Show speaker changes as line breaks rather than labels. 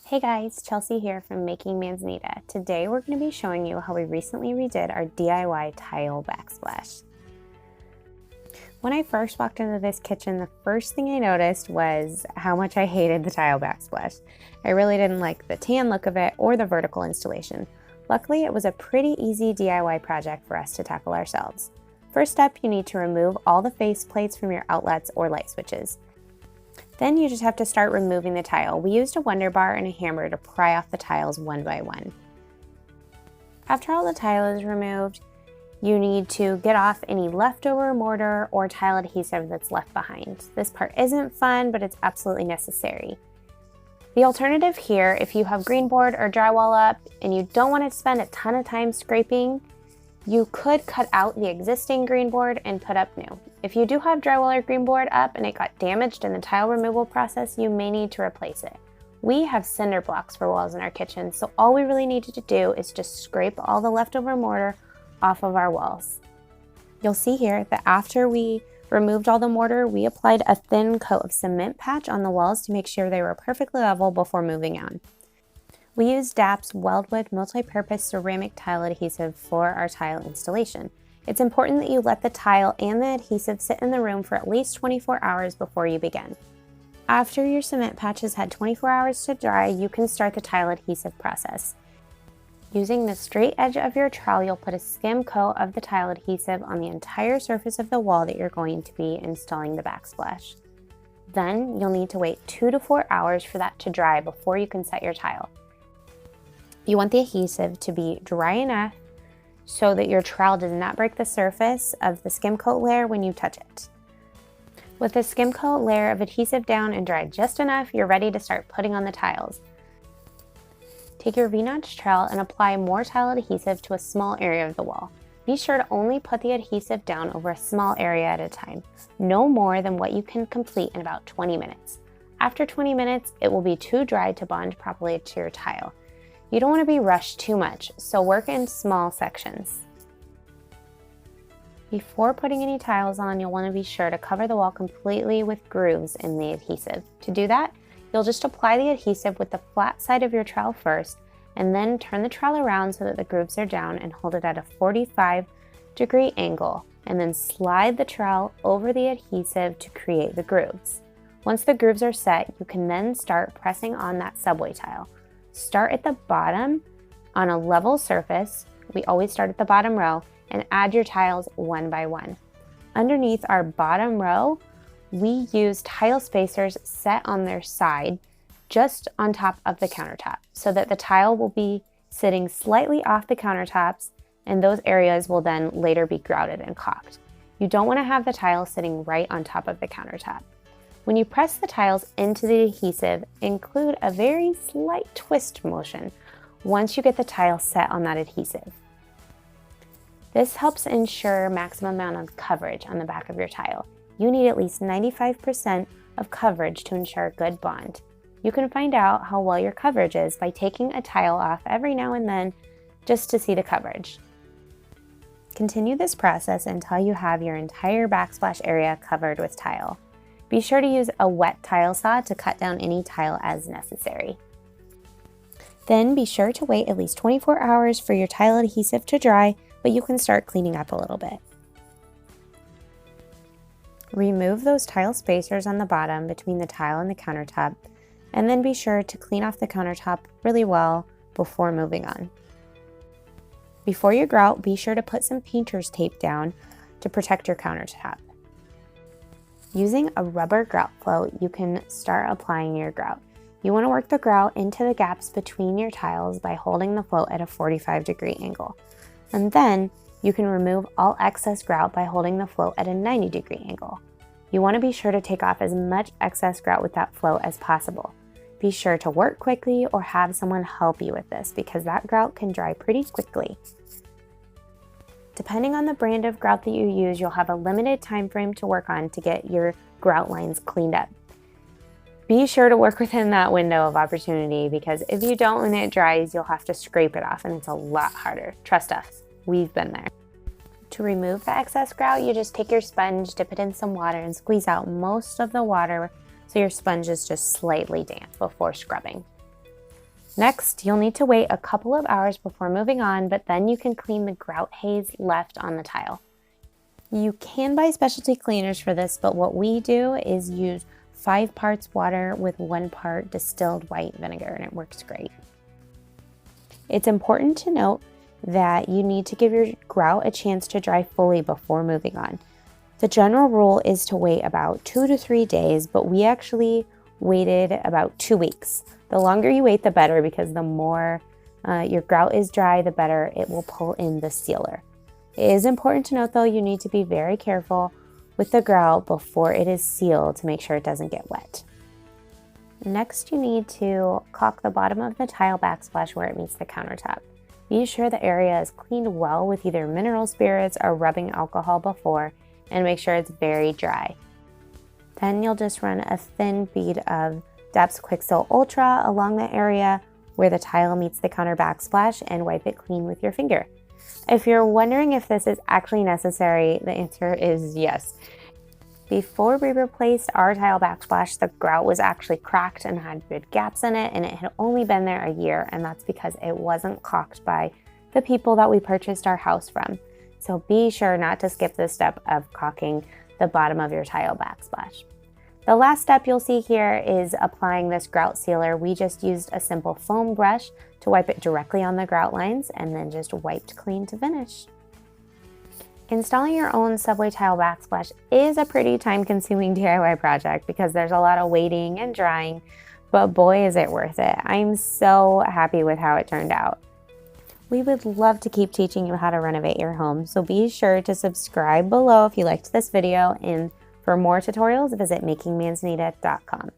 Hey guys, Chelsea here from Making Manzanita. Today we're going to be showing you how we recently redid our DIY tile backsplash. When I first walked into this kitchen, the first thing I noticed was how much I hated the tile backsplash. I really didn't like the tan look of it or the vertical installation. Luckily, it was a pretty easy DIY project for us to tackle ourselves. First up, you need to remove all the face plates from your outlets or light switches. Then you just have to start removing the tile. We used a Wonder Bar and a hammer to pry off the tiles one by one. After all the tile is removed, you need to get off any leftover mortar or tile adhesive that's left behind. This part isn't fun, but it's absolutely necessary. The alternative here, if you have green board or drywall up and you don't want to spend a ton of time scraping, you could cut out the existing green board and put up new. If you do have drywall or green board up and it got damaged in the tile removal process, you may need to replace it. We have cinder blocks for walls in our kitchen, so all we really needed to do is just scrape all the leftover mortar off of our walls. You'll see here that after we removed all the mortar, we applied a thin coat of cement patch on the walls to make sure they were perfectly level before moving on. We used DAP's Weldwood multi-purpose ceramic tile adhesive for our tile installation. It's important that you let the tile and the adhesive sit in the room for at least 24 hours before you begin. After your cement patches had 24 hours to dry, you can start the tile adhesive process. Using the straight edge of your trowel, you'll put a skim coat of the tile adhesive on the entire surface of the wall that you're going to be installing the backsplash. Then you'll need to wait 2 to 4 hours for that to dry before you can set your tile. You want the adhesive to be dry enough so that your trowel does not break the surface of the skim coat layer when you touch it. With the skim coat layer of adhesive down and dried just enough, you're ready to start putting on the tiles. Take your V-notch trowel and apply more tile adhesive to a small area of the wall. Be sure to only put the adhesive down over a small area at a time, no more than what you can complete in about 20 minutes. After 20 minutes, it will be too dry to bond properly to your tile. You don't want to be rushed too much, so work in small sections. Before putting any tiles on, you'll want to be sure to cover the wall completely with grooves in the adhesive. To do that, you'll just apply the adhesive with the flat side of your trowel first, and then turn the trowel around so that the grooves are down and hold it at a 45-degree angle, and then slide the trowel over the adhesive to create the grooves. Once the grooves are set, you can then start pressing on that subway tile. Start at the bottom on a level surface. We always start at the bottom row and add your tiles one by one. Underneath our bottom row, we use tile spacers set on their side just on top of the countertop so that the tile will be sitting slightly off the countertops, and those areas will then later be grouted and caulked. You don't want to have the tile sitting right on top of the countertop. When you press the tiles into the adhesive, include a very slight twist motion once you get the tile set on that adhesive. This helps ensure maximum amount of coverage on the back of your tile. You need at least 95% of coverage to ensure good bond. You can find out how well your coverage is by taking a tile off every now and then just to see the coverage. Continue this process until you have your entire backsplash area covered with tile. Be sure to use a wet tile saw to cut down any tile as necessary. Then be sure to wait at least 24 hours for your tile adhesive to dry, but you can start cleaning up a little bit. Remove those tile spacers on the bottom between the tile and the countertop, and then be sure to clean off the countertop really well before moving on. Before you grout, be sure to put some painter's tape down to protect your countertop. Using a rubber grout float, you can start applying your grout. You want to work the grout into the gaps between your tiles by holding the float at a 45-degree angle. And then you can remove all excess grout by holding the float at a 90-degree angle. You want to be sure to take off as much excess grout with that float as possible. Be sure to work quickly or have someone help you with this because that grout can dry pretty quickly. Depending on the brand of grout that you use, you'll have a limited time frame to work on to get your grout lines cleaned up. Be sure to work within that window of opportunity because if you don't when it dries, you'll have to scrape it off and it's a lot harder. Trust us, we've been there. To remove the excess grout, you just take your sponge, dip it in some water, and squeeze out most of the water so your sponge is just slightly damp before scrubbing. Next, you'll need to wait a couple of hours before moving on, but then you can clean the grout haze left on the tile. You can buy specialty cleaners for this, but what we do is use 5 parts water with 1 part distilled white vinegar, and it works great. It's important to note that you need to give your grout a chance to dry fully before moving on. The general rule is to wait about 2 to 3 days, but we actually waited about 2 weeks. The longer you wait, the better, because the more your grout is dry, the better it will pull in the sealer. It is important to note though, you need to be very careful with the grout before it is sealed to make sure it doesn't get wet. Next, you need to caulk the bottom of the tile backsplash where it meets the countertop. Be sure the area is cleaned well with either mineral spirits or rubbing alcohol before, and make sure it's very dry. Then you'll just run a thin bead of Depths Quicksil Ultra along the area where the tile meets the counter backsplash and wipe it clean with your finger. If you're wondering if this is actually necessary, the answer is yes. Before we replaced our tile backsplash, the grout was actually cracked and had good gaps in it, and it had only been there a year, and that's because it wasn't caulked by the people that we purchased our house from. So be sure not to skip this step of caulking the bottom of your tile backsplash. The last step you'll see here is applying this grout sealer. We just used a simple foam brush to wipe it directly on the grout lines and then just wiped clean to finish. Installing your own subway tile backsplash is a pretty time-consuming DIY project because there's a lot of waiting and drying, but boy is it worth it. I'm so happy with how it turned out. We would love to keep teaching you how to renovate your home, so be sure to subscribe below if you liked this video, and for more tutorials, visit makingmansneeded.com.